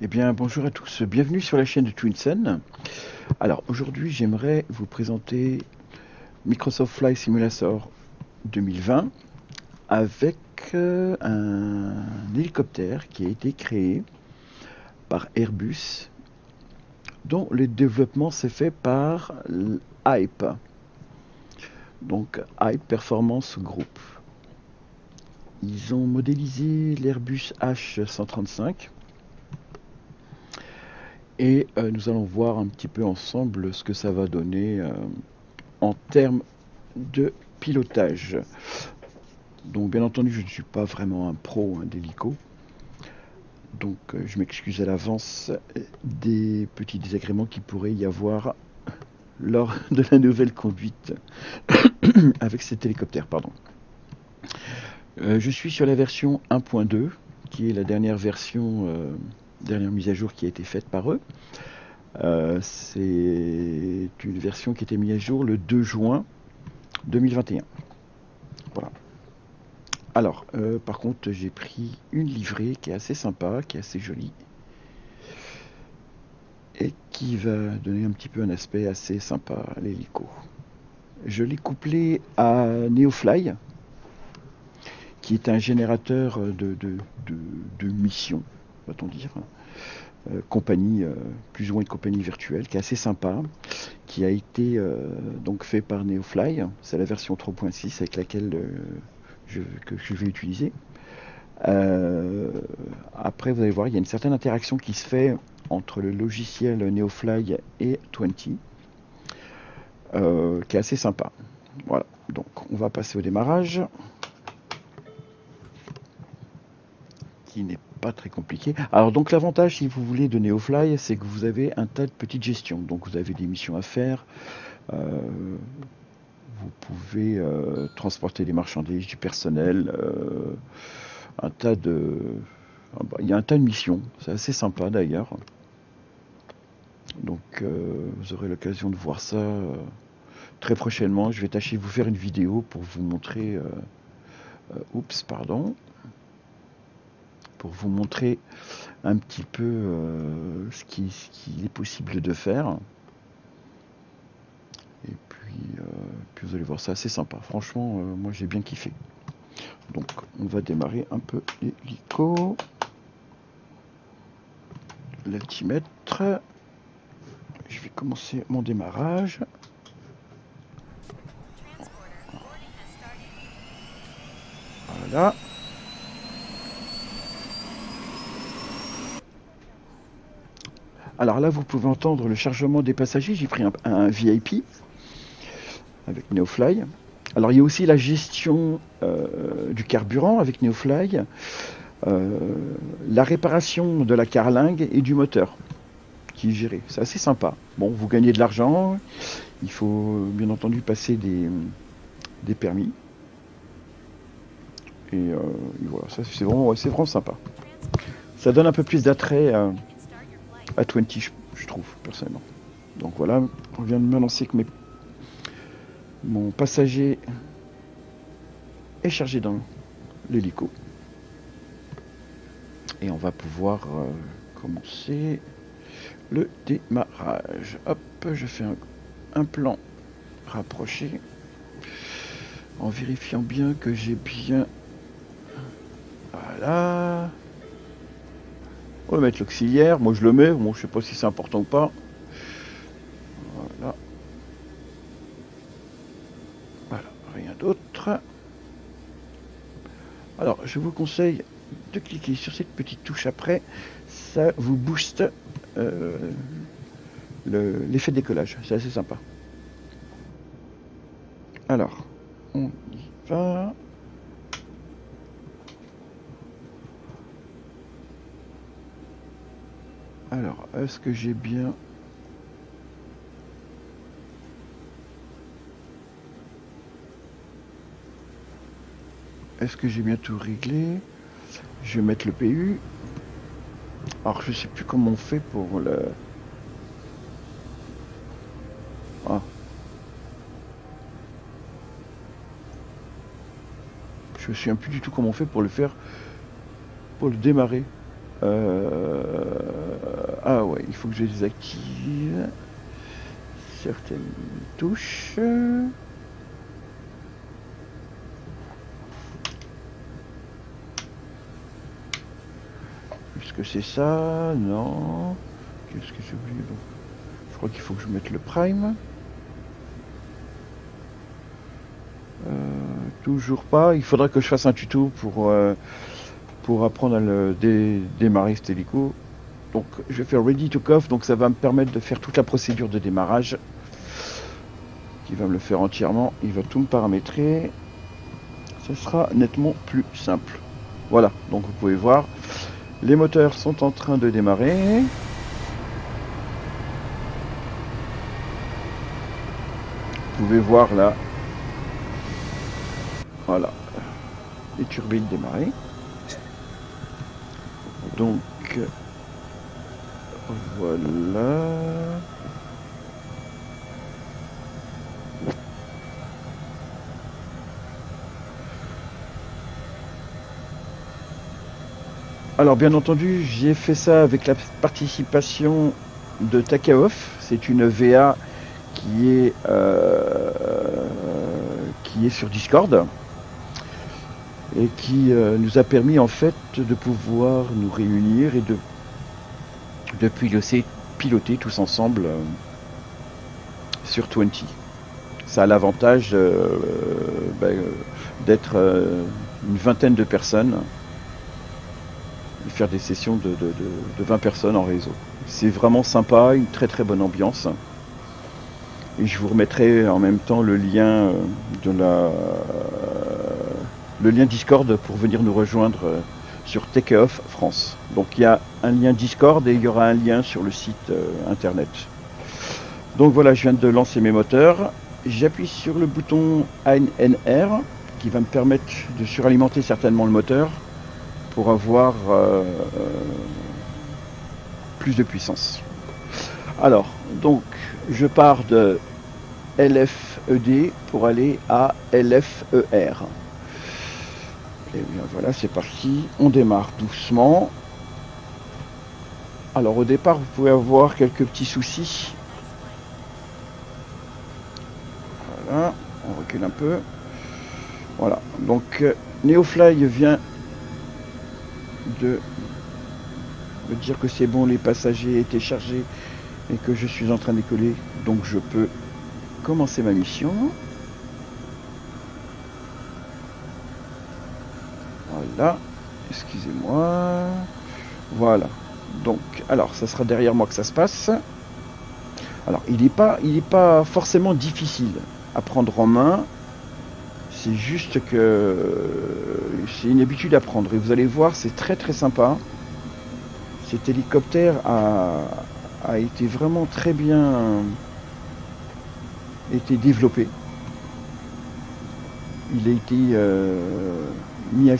Eh bien, bonjour à tous, bienvenue sur la chaîne de Twinsen. Alors, aujourd'hui, j'aimerais vous présenter Microsoft Flight Simulator 2020 avec un hélicoptère qui a été créé par Airbus, dont le développement s'est fait par Hype, donc Hype Performance Group. Ils ont modélisé l'Airbus H135. Et nous allons voir un petit peu ensemble ce que ça va donner en termes de pilotage. Donc bien entendu, je ne suis pas vraiment un pro d'hélico. Donc je m'excuse à l'avance des petits désagréments qu'il pourrait y avoir lors de la nouvelle conduite avec cet hélicoptère. Pardon. Je suis sur la version 1.2, qui est la dernière version, dernière mise à jour qui a été faite par eux. C'est une version qui a été mise à jour le 2 juin 2021. Voilà. Alors, par contre, j'ai pris une livrée qui est assez sympa, qui est assez jolie, et qui va donner un petit peu un aspect assez sympa à l'hélico. Je l'ai couplé à Neofly, qui est un générateur de missions, va-t-on dire, compagnie, plus ou moins une compagnie virtuelle, qui est assez sympa, qui a été donc fait par Neofly. C'est la version 3.6 avec laquelle que je vais utiliser. Après, vous allez voir, il y a une certaine interaction qui se fait entre le logiciel Neofly et 20, qui est assez sympa. Voilà, donc on va passer au démarrage, qui n'est pas très compliqué. Alors donc l'avantage, si vous voulez, de Neofly, c'est que vous avez un tas de petites gestions. Donc vous avez des missions à faire, vous pouvez transporter des marchandises, du personnel, un tas de... il y a un tas de missions, c'est assez sympa d'ailleurs. Donc vous aurez l'occasion de voir ça très prochainement. Je vais tâcher de vous faire une vidéo pour vous montrer... pardon. Pour vous montrer un petit peu ce qu'il est possible de faire. Et puis vous allez voir, ça assez sympa. Franchement, moi j'ai bien kiffé. Donc on va démarrer un peu l'hélico. L'altimètre. Je vais commencer mon démarrage. Voilà. Alors là, vous pouvez entendre le chargement des passagers. J'ai pris un VIP avec Neofly. Alors il y a aussi la gestion du carburant avec Neofly, la réparation de la carlingue et du moteur qui est géré. C'est assez sympa. Bon, vous gagnez de l'argent, il faut bien entendu passer des permis. Et voilà, ça c'est vraiment sympa. Ça donne un peu plus d'attrait à 20, je trouve, personnellement. Donc voilà, on vient de m'annoncer que mon passager est chargé dans l'hélico. Et on va pouvoir commencer le démarrage. Hop, je fais un plan rapproché en vérifiant bien que j'ai bien... Voilà. On va mettre l'auxiliaire. Moi je le mets. Bon, je sais pas si c'est important ou pas. Voilà. Voilà, rien d'autre. Alors, je vous conseille de cliquer sur cette petite touche après. Ça vous booste l'effet de décollage. C'est assez sympa. Alors, on y va. Alors, est-ce que j'ai bien... Est-ce que j'ai bien tout réglé? Je vais mettre le PU. Alors, je sais plus comment on fait pour le... Ah. Je me souviens plus du tout comment on fait pour le faire, pour le démarrer. Ah ouais, il faut que je désactive certaines touches. Est-ce que c'est ça? Non. Qu'est-ce que j'ai oublié? Je crois qu'il faut que je mette le prime. Toujours pas. Il faudra que je fasse un tuto pour apprendre à le démarrer cet hélico. Donc je vais faire ready to cough, donc ça va me permettre de faire toute la procédure de démarrage. Qui va me le faire entièrement. Il va tout me paramétrer. Ce sera nettement plus simple. Voilà, donc vous pouvez voir. Les moteurs sont en train de démarrer. Vous pouvez voir là. Voilà. Les turbines démarrer. Donc voilà. Alors bien entendu, j'ai fait ça avec la participation de Takaoff. C'est une VA qui est sur Discord et qui nous a permis en fait de pouvoir nous réunir et de piloter tous ensemble sur 20. Ça a l'avantage d'être une vingtaine de personnes et faire des sessions de 20 personnes en réseau. C'est vraiment sympa, une très très bonne ambiance. Et je vous remettrai en même temps le lien le lien Discord pour venir nous rejoindre sur Takeoff France. Donc il y a un lien Discord et il y aura un lien sur le site internet. Donc voilà, je viens de lancer mes moteurs. J'appuie sur le bouton ANR qui va me permettre de suralimenter certainement le moteur pour avoir plus de puissance. Alors, donc, je pars de LFED pour aller à LFER. Et bien voilà, c'est parti. On démarre doucement. Alors au départ, vous pouvez avoir quelques petits soucis. Voilà, on recule un peu. Voilà, donc Neofly vient de me dire que c'est bon, les passagers étaient chargés et que je suis en train de décoller, donc je peux commencer ma mission. Voilà, excusez-moi. Voilà, donc alors ça sera derrière moi que ça se passe. Alors il n'est pas forcément difficile à prendre en main. C'est juste que c'est une habitude à prendre et vous allez voir, c'est très très sympa. Cet hélicoptère a été vraiment très bien développé. Il a été mis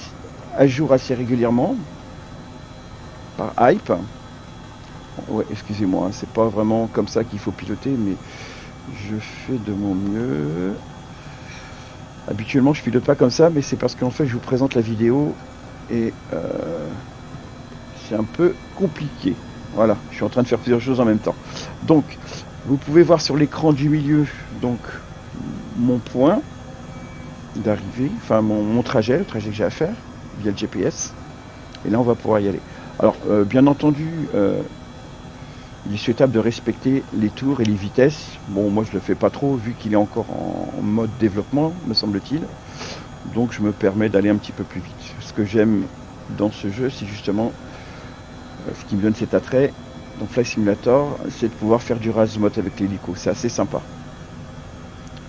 à jour assez régulièrement par Hype. Ouais, excusez-moi, hein, c'est pas vraiment comme ça qu'il faut piloter, mais je fais de mon mieux. Habituellement, je pilote pas comme ça, mais c'est parce qu'en fait, je vous présente la vidéo et c'est un peu compliqué. Voilà, je suis en train de faire plusieurs choses en même temps. Donc, vous pouvez voir sur l'écran du milieu, donc mon point d'arrivée, enfin mon trajet, le trajet que j'ai à faire via le GPS. Et là, on va pouvoir y aller. Alors, bien entendu, il est souhaitable de respecter les tours et les vitesses. Bon, moi, je le fais pas trop, vu qu'il est encore en mode développement, me semble-t-il. Donc, je me permets d'aller un petit peu plus vite. Ce que j'aime dans ce jeu, c'est justement ce qui me donne cet attrait dans Flight Simulator, c'est de pouvoir faire du razmot avec l'hélico. C'est assez sympa.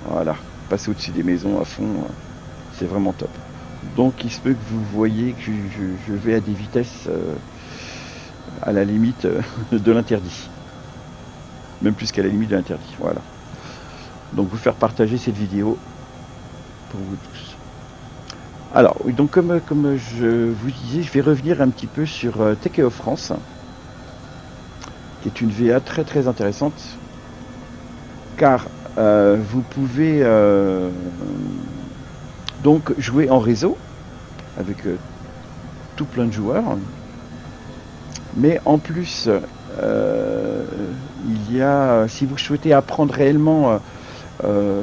Voilà, passer au-dessus des maisons à fond, c'est vraiment top. Donc, il se peut que vous voyez que je vais à des vitesses à la limite de l'interdit. Même plus qu'à la limite de l'interdit. Voilà. Donc vous faire partager cette vidéo pour vous tous. Alors, oui, donc comme je vous disais, je vais revenir un petit peu sur Takeoff France, qui est une VA très très intéressante, car vous pouvez donc jouer en réseau avec tout plein de joueurs. Mais en plus, Euh, il y a, si vous souhaitez apprendre réellement euh,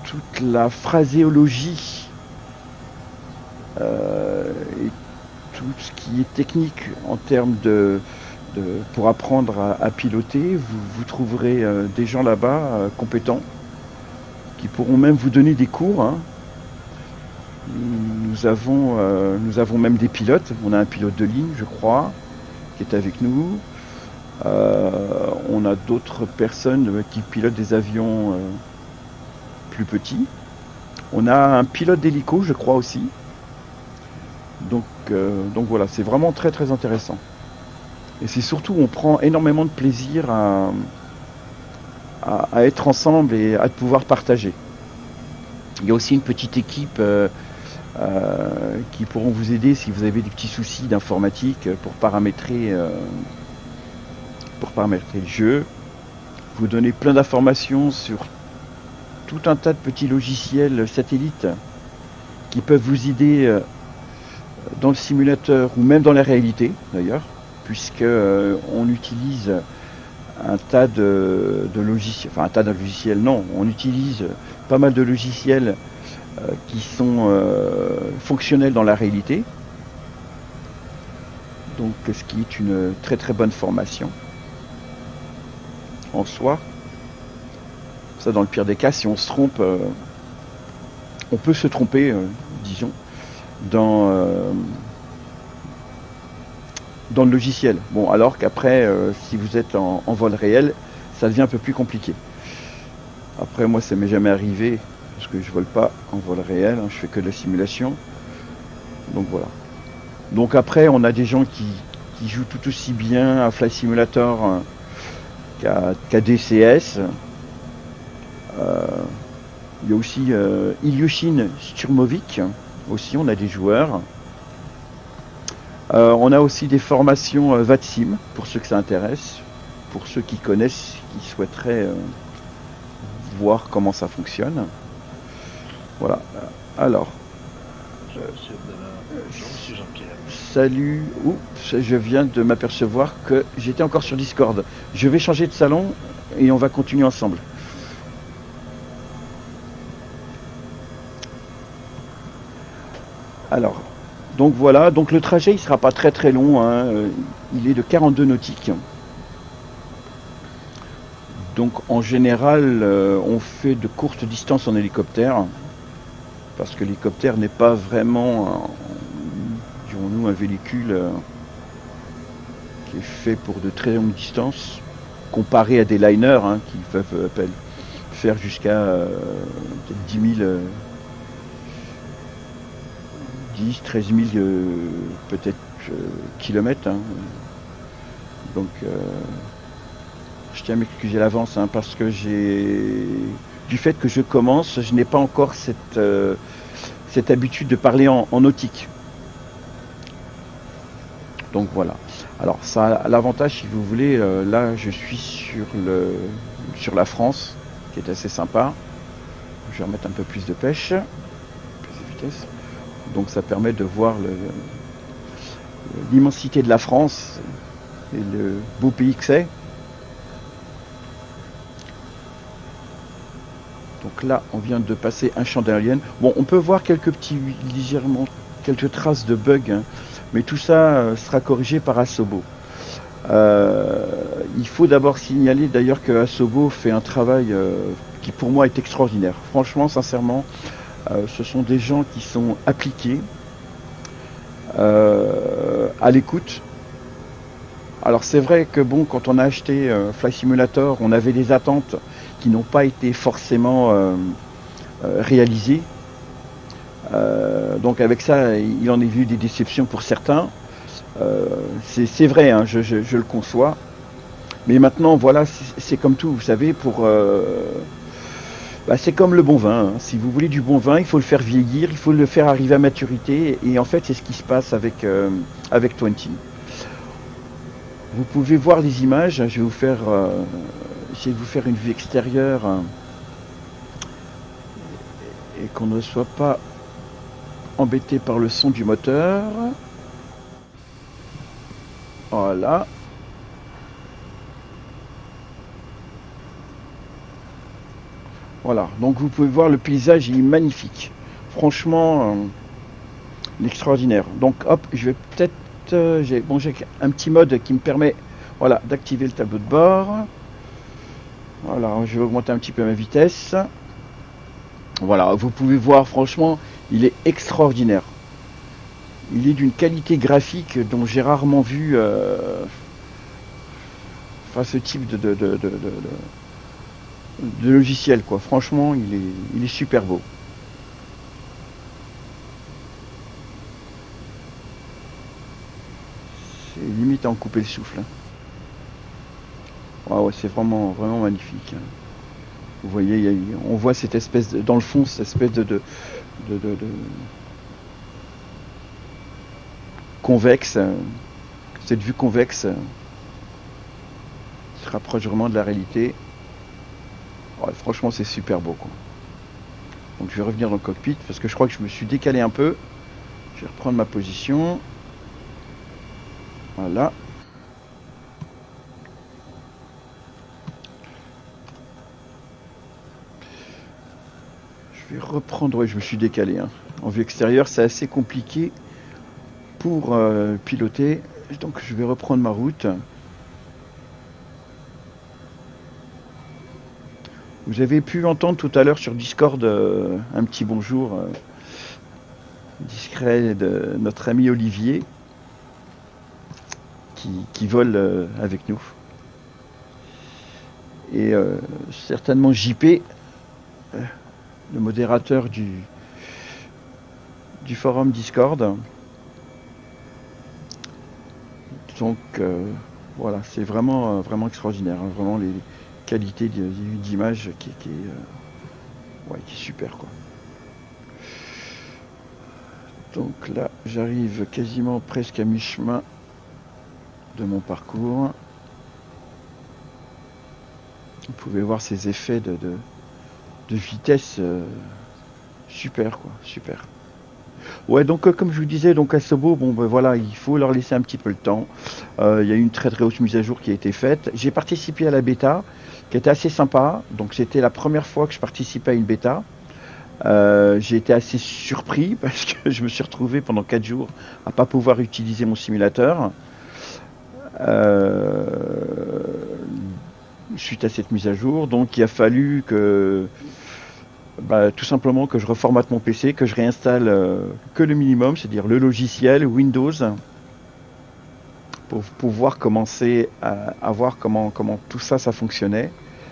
toute la phraséologie et tout ce qui est technique en termes pour apprendre à piloter, vous trouverez des gens là-bas compétents qui pourront même vous donner des cours, hein. Nous avons même des pilotes. On a un pilote de ligne, je crois, qui est avec nous. On a d'autres personnes qui pilotent des avions plus petits. On a un pilote d'hélico, je crois aussi. Donc voilà, c'est vraiment très très intéressant. Et c'est surtout, on prend énormément de plaisir à être ensemble et à pouvoir partager. Il y a aussi une petite équipe qui pourront vous aider si vous avez des petits soucis d'informatique pour paramétrer le jeu. Vous donner plein d'informations sur tout un tas de petits logiciels satellites qui peuvent vous aider dans le simulateur ou même dans la réalité d'ailleurs, puisque on utilise un tas de logiciels, enfin un tas de logiciels non, on utilise pas mal de logiciels qui sont fonctionnels dans la réalité, donc ce qui est une très très bonne formation en soi. Ça, dans le pire des cas, si on se trompe, on peut se tromper, disons, dans le logiciel. Bon, alors qu'après, si vous êtes en vol réel, ça devient un peu plus compliqué. Après, moi, ça m'est jamais arrivé, parce que je vole pas en vol réel, hein, je fais que de la simulation. Donc voilà. Donc après, on a des gens qui jouent tout aussi bien à Flight Simulator qu'à DCS. Il y a aussi Ilyushin Sturmovik, aussi on a des joueurs. On a aussi des formations VATSIM, pour ceux que ça intéresse, pour ceux qui connaissent, qui souhaiteraient voir comment ça fonctionne. Voilà. Alors. Monsieur Jean-Pierre. Salut. Oups, je viens de m'apercevoir que j'étais encore sur Discord. Je vais changer de salon et on va continuer ensemble. Alors, donc voilà, donc le trajet il sera pas très très long, hein. Il est de 42 nautiques. Donc en général, on fait de courtes distances en hélicoptère, parce que l'hélicoptère n'est pas vraiment, dirons-nous, un véhicule qui est fait pour de très longues distances, comparé à des liners hein, qui peuvent faire jusqu'à 10 000... 10, 13 000 peut-être kilomètres. Hein. Donc je tiens à m'excuser à l'avance hein, parce que du fait que je commence, je n'ai pas encore cette habitude de parler en nautique. Donc voilà. Alors ça a l'avantage si vous voulez, là je suis sur la France, qui est assez sympa. Je vais remettre un peu plus de pêche, plus de vitesse. Donc ça permet de voir l'immensité de la France et le beau pays que c'est. Donc là, on vient de passer un champ d'éoliennes. Bon, on peut voir quelques traces de bugs, hein, mais tout ça sera corrigé par Asobo. Il faut d'abord signaler d'ailleurs que Asobo fait un travail qui pour moi est extraordinaire. Franchement, sincèrement, ce sont des gens qui sont appliqués, à l'écoute. Alors c'est vrai que bon, quand on a acheté Flight Simulator, on avait des attentes qui n'ont pas été forcément réalisées. Donc avec ça, il en est vu des déceptions pour certains. C'est vrai, hein, je le conçois. Mais maintenant, voilà, c'est comme tout, vous savez, c'est comme le bon vin. Hein. Si vous voulez du bon vin, il faut le faire vieillir, il faut le faire arriver à maturité. Et en fait, c'est ce qui se passe avec 20. Vous pouvez voir les images. Je vais vous faire, essayer de vous faire une vue extérieure et qu'on ne soit pas embêté par le son du moteur. Voilà. Voilà, donc vous pouvez voir le paysage, il est magnifique. Franchement, extraordinaire. Donc hop, je vais peut-être... j'ai un petit mode qui me permet voilà, d'activer le tableau de bord. Voilà, je vais augmenter un petit peu ma vitesse. Voilà, vous pouvez voir, franchement, il est extraordinaire. Il est d'une qualité graphique dont j'ai rarement vu enfin, ce type de logiciel, quoi. Franchement, il est super beau. C'est limite à en couper le souffle. Hein. Ouais, ouais, c'est vraiment, vraiment magnifique. Hein. Vous voyez, on voit cette espèce, dans le fond, cette espèce de convexe, cette vue convexe qui se rapproche vraiment de la réalité. Ouais, franchement, c'est super beau, quoi. Donc je vais revenir dans le cockpit parce que je crois que je me suis décalé un peu. Je vais reprendre ma position. Voilà. Je vais reprendre. Ouais, je me suis décalé. Hein. En vue extérieure, c'est assez compliqué pour piloter. Donc je vais reprendre ma route. Vous avez pu entendre tout à l'heure sur Discord un petit bonjour discret de notre ami Olivier qui vole avec nous. Et certainement JP, le modérateur du forum Discord. Donc voilà, c'est vraiment, vraiment extraordinaire. Hein, vraiment les qualités d'image ouais, qui est super quoi. Donc là, j'arrive quasiment presque à mi-chemin de mon parcours. Vous pouvez voir ces effets de vitesse super quoi, super. Ouais, donc comme je vous disais, donc à Sobo, bon ben voilà, il faut leur laisser un petit peu le temps. Il y a eu une très très haute mise à jour qui a été faite. J'ai participé à la bêta, qui était assez sympa. Donc c'était la première fois que je participais à une bêta. J'ai été assez surpris parce que je me suis retrouvé pendant 4 jours à pas pouvoir utiliser mon simulateur. Euh, Suite à cette mise à jour, donc il a fallu que tout simplement que je reformate mon PC, que je réinstalle que le minimum, c'est-à-dire le logiciel Windows, pour pouvoir commencer à voir comment tout ça, ça fonctionnait.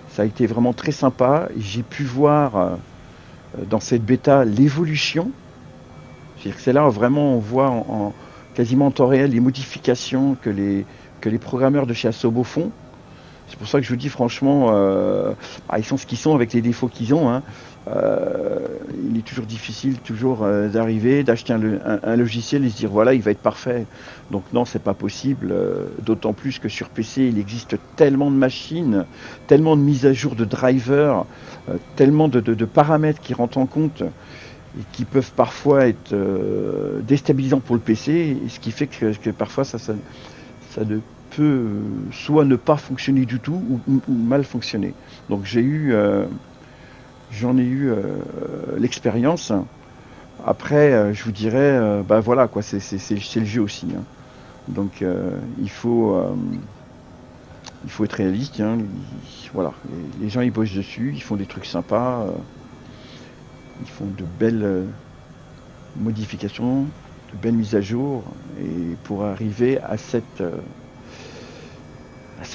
Ça a été vraiment très sympa. J'ai pu voir dans cette bêta l'évolution. C'est-à-dire que c'est là où vraiment on voit quasiment en temps réel les modifications que les programmeurs de chez Asobo font. C'est pour ça que je vous dis franchement, ils sont ce qu'ils sont avec les défauts qu'ils ont. Hein. Il est toujours difficile toujours d'arriver, d'acheter un logiciel et se dire voilà, il va être parfait. Donc non, c'est pas possible. D'autant plus que sur PC, il existe tellement de machines, tellement de mises à jour de drivers, tellement de paramètres qui rentrent en compte et qui peuvent parfois être déstabilisants pour le PC, et ce qui fait que parfois ça ne peut soit ne pas fonctionner du tout ou mal fonctionner. Donc j'en ai eu l'expérience. Après, je vous dirais, voilà quoi, c'est le jeu aussi. Hein. Donc il faut être réaliste. Hein. Voilà, les gens ils bossent dessus, ils font des trucs sympas, ils font de belles modifications, de belles mises à jour, et pour arriver à cette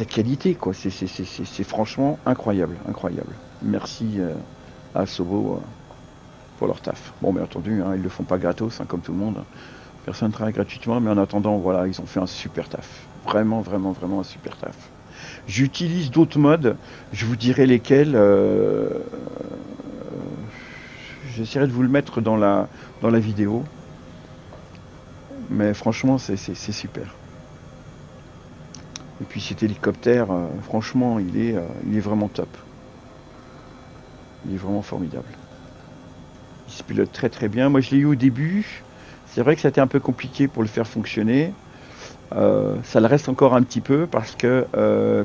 qualité, quoi. C'est franchement incroyable, incroyable. Merci à Asobo pour leur taf. Bon, bien entendu, hein, ils le font pas gratos, hein, comme tout le monde. Personne ne travaille gratuitement, mais en attendant, voilà, ils ont fait un super taf. Vraiment, vraiment, vraiment un super taf. J'utilise d'autres modes, je vous dirai lesquels. J'essaierai de vous le mettre dans la vidéo. Mais franchement, c'est super. Et puis cet hélicoptère, franchement, il est vraiment top. Il est vraiment formidable. Il se pilote très très bien. Moi, je l'ai eu au début. C'est vrai que c'était un peu compliqué pour le faire fonctionner. Ça le reste encore un petit peu parce que euh,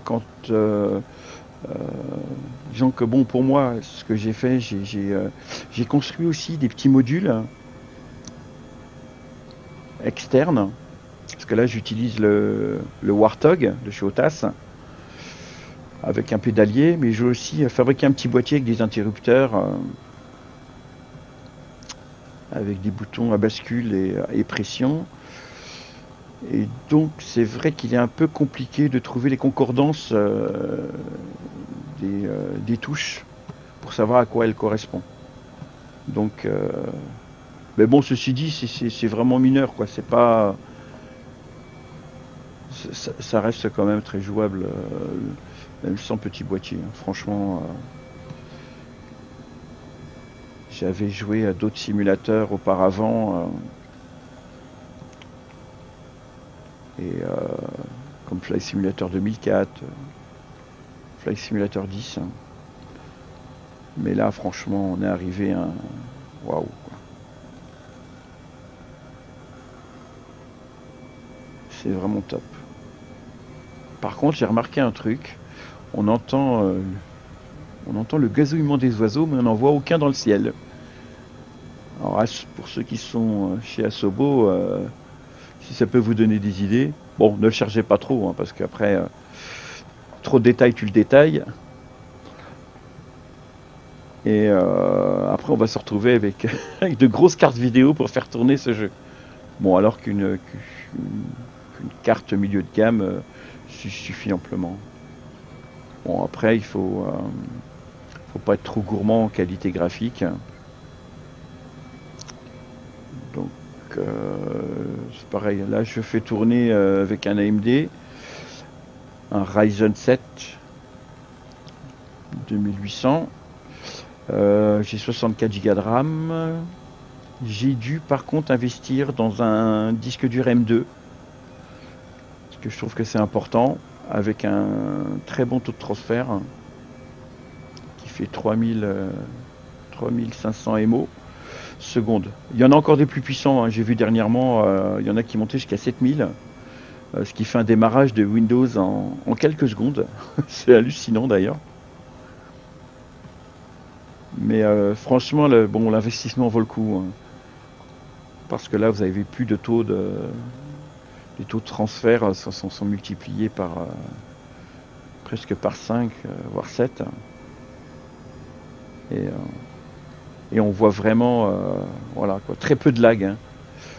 disons que bon, pour moi, ce que j'ai fait, j'ai construit aussi des petits modules externes. Parce que là, j'utilise le Warthog de chez Otas avec un pédalier, mais j'ai aussi fabriqué un petit boîtier avec des interrupteurs, avec des boutons à bascule et pression. Et donc, c'est vrai qu'il est un peu compliqué de trouver les concordances des touches pour savoir à quoi elles correspondent. Donc, mais bon, ceci dit, c'est vraiment mineur, quoi. C'est pas, ça reste quand même très jouable, même sans petit boîtier, hein. Franchement, j'avais joué à d'autres simulateurs auparavant, comme Flight Simulator 2004, Flight Simulator 10. Hein. Mais là, franchement, on est arrivé à un waouh. C'est vraiment top. Par contre, j'ai remarqué un truc. On entend, euh, on entend le gazouillement des oiseaux, mais on n'en voit aucun dans le ciel. Alors, pour ceux qui sont chez Asobo, si ça peut vous donner des idées, bon, ne le chargez pas trop, hein, parce qu'après, trop de détails, tu le détailles. Et après, on va se retrouver avec, avec de grosses cartes vidéo pour faire tourner ce jeu. Bon, alors qu'une carte milieu de gamme suffit amplement. Bon, après, faut pas être trop gourmand en qualité graphique. Donc, c'est pareil. Là, je fais tourner avec un AMD, un Ryzen 7 2800. J'ai 64 Go de RAM. J'ai dû par contre investir dans un disque dur M2, parce que je trouve que c'est important, avec un très bon taux de transfert qui fait 3500 MO secondes. Il y en a encore des plus puissants, hein. J'ai vu dernièrement, il y en a qui montaient jusqu'à 7000, ce qui fait un démarrage de Windows en quelques secondes. C'est hallucinant d'ailleurs. Mais franchement, bon, l'investissement vaut le coup, hein, parce que là, vous avez plus de les taux de transfert sont multipliés par presque par 5, voire 7. Et, et on voit vraiment, voilà, quoi, très peu de lag, hein.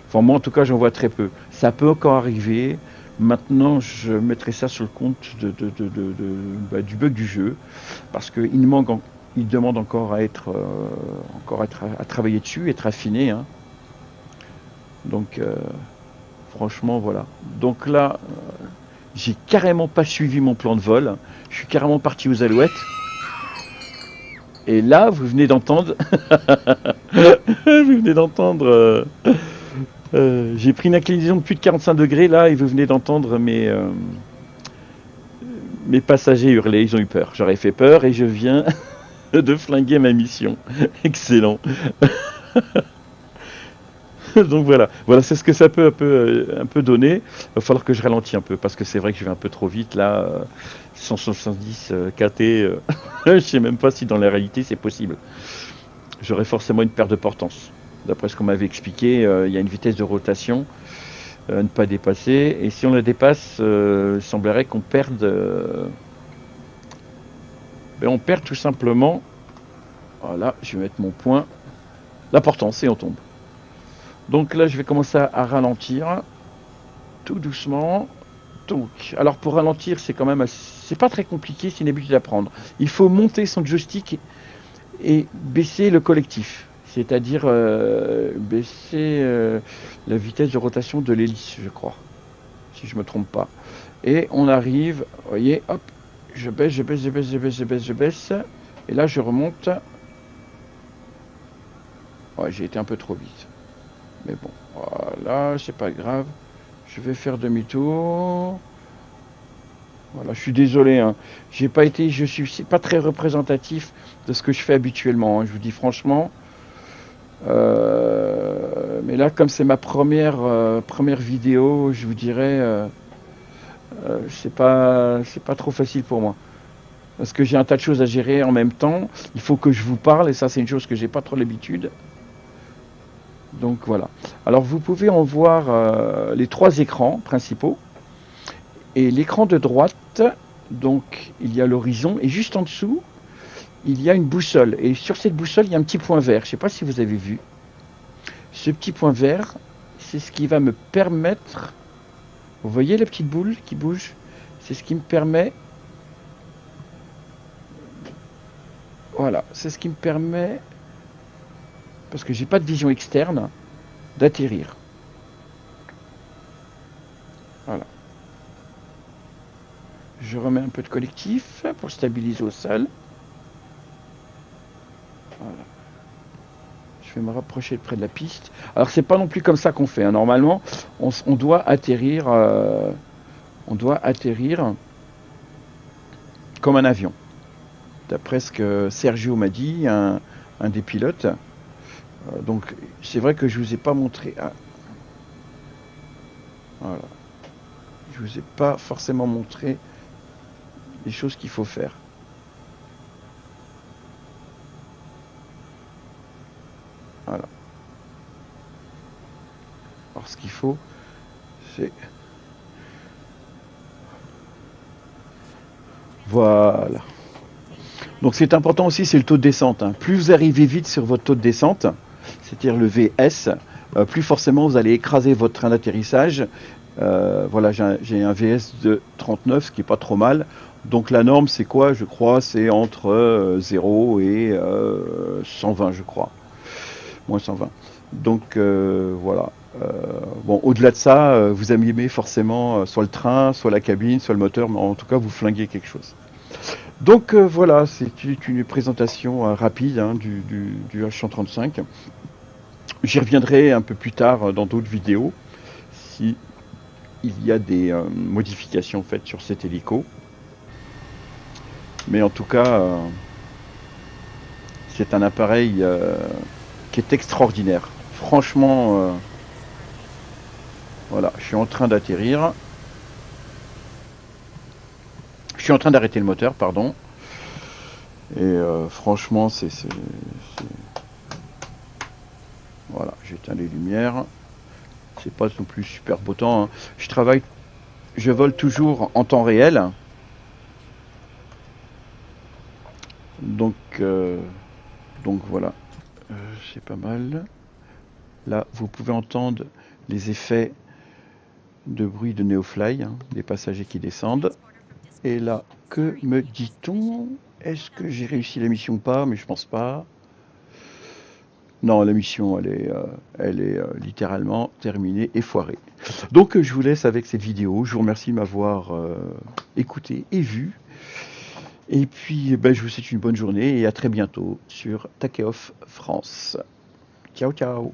Enfin, moi, en tout cas, j'en vois très peu. Ça peut encore arriver. Maintenant, je mettrai ça sur le compte du bug du jeu, parce qu'il il demande encore à être, à travailler dessus, être affiné, hein. Donc, franchement, voilà. Donc là, j'ai carrément pas suivi mon plan de vol. Je suis carrément parti aux Alouettes. Et là, vous venez d'entendre, vous venez d'entendre, j'ai pris une inclinaison de plus de 45 degrés là, et vous venez d'entendre mes passagers hurler. Ils ont eu peur. J'aurais fait peur et je viens de flinguer ma mission. Excellent. Donc voilà, c'est ce que ça peut un peu donner. Il va falloir que je ralentis un peu parce que c'est vrai que je vais un peu trop vite là. 170 KT, je sais même pas si dans la réalité c'est possible. J'aurais forcément une perte de portance. D'après ce qu'on m'avait expliqué, il y a une vitesse de rotation à ne pas dépasser. Et si on la dépasse, il semblerait qu'on perde, on perd tout simplement. Voilà, je vais mettre mon point. La portance et on tombe. Donc là, je vais commencer à ralentir, tout doucement. Donc, alors pour ralentir, c'est quand même c'est pas très compliqué, c'est une habitude à prendre. Il faut monter son joystick et baisser le collectif, c'est-à-dire baisser la vitesse de rotation de l'hélice, je crois, si je me trompe pas. Et on arrive, vous voyez, hop, je baisse, je baisse, et là je remonte. Ouais, j'ai été un peu trop vite. Mais bon, voilà, c'est pas grave. Je vais faire demi-tour. Voilà, je suis désolé, hein. Je suis pas très représentatif de ce que je fais habituellement, hein. Je vous dis franchement, Mais là, comme c'est ma première vidéo, je vous dirais, c'est pas trop facile pour moi. Parce que j'ai un tas de choses à gérer en même temps. Il faut que je vous parle, et ça, c'est une chose que j'ai pas trop l'habitude. Donc voilà. Alors vous pouvez en voir les trois écrans principaux. Et l'écran de droite, donc il y a l'horizon, et juste en dessous, il y a une boussole. Et sur cette boussole, il y a un petit point vert. Je ne sais pas si vous avez vu. Ce petit point vert, c'est ce qui va me permettre... Vous voyez la petite boule qui bouge? C'est ce qui me permet... Voilà, c'est ce qui me permet, parce que j'ai pas de vision externe, d'atterrir. Voilà. Je remets un peu de collectif pour stabiliser au sol. Voilà. Je vais me rapprocher de près de la piste. Alors c'est pas non plus comme ça qu'on fait, hein. Normalement, on doit atterrir comme un avion. D'après ce que Sergio m'a dit, un des pilotes. Donc c'est vrai que je vous ai pas montré. Ah. Voilà. Je vous ai pas forcément montré les choses qu'il faut faire. Voilà. Alors ce qu'il faut, c'est... Voilà. Donc c'est important aussi, c'est le taux de descente, hein. Plus vous arrivez vite sur votre taux de descente, c'est-à-dire le VS, plus forcément vous allez écraser votre train d'atterrissage. Voilà, j'ai un VS de 39, ce qui est pas trop mal. Donc la norme, c'est quoi? Je crois c'est entre 0 et 120, je crois. Moins 120. Donc voilà. Bon, au-delà de ça, vous abîmez forcément soit le train, soit la cabine, soit le moteur, mais en tout cas, vous flinguez quelque chose. Donc voilà, c'est une présentation rapide, hein, du H135. J'y reviendrai un peu plus tard dans d'autres vidéos, si il y a des modifications faites sur cet hélico. Mais en tout cas, c'est un appareil qui est extraordinaire. Franchement, voilà, je suis en train d'atterrir. Je suis en train d'arrêter le moteur, pardon. Et franchement, voilà, j'éteins les lumières. C'est pas non plus super beau temps, hein. Je vole toujours en temps réel. Donc voilà, c'est pas mal. Là, vous pouvez entendre les effets de bruit de Neofly, hein, des passagers qui descendent. Et là, que me dit-on? Est-ce que j'ai réussi la mission ou pas? Mais je pense pas. Non, la mission, elle est littéralement terminée et foirée. Donc, je vous laisse avec cette vidéo. Je vous remercie de m'avoir écouté et vu. Et puis, ben, je vous souhaite une bonne journée et à très bientôt sur Takeoff France. Ciao, ciao!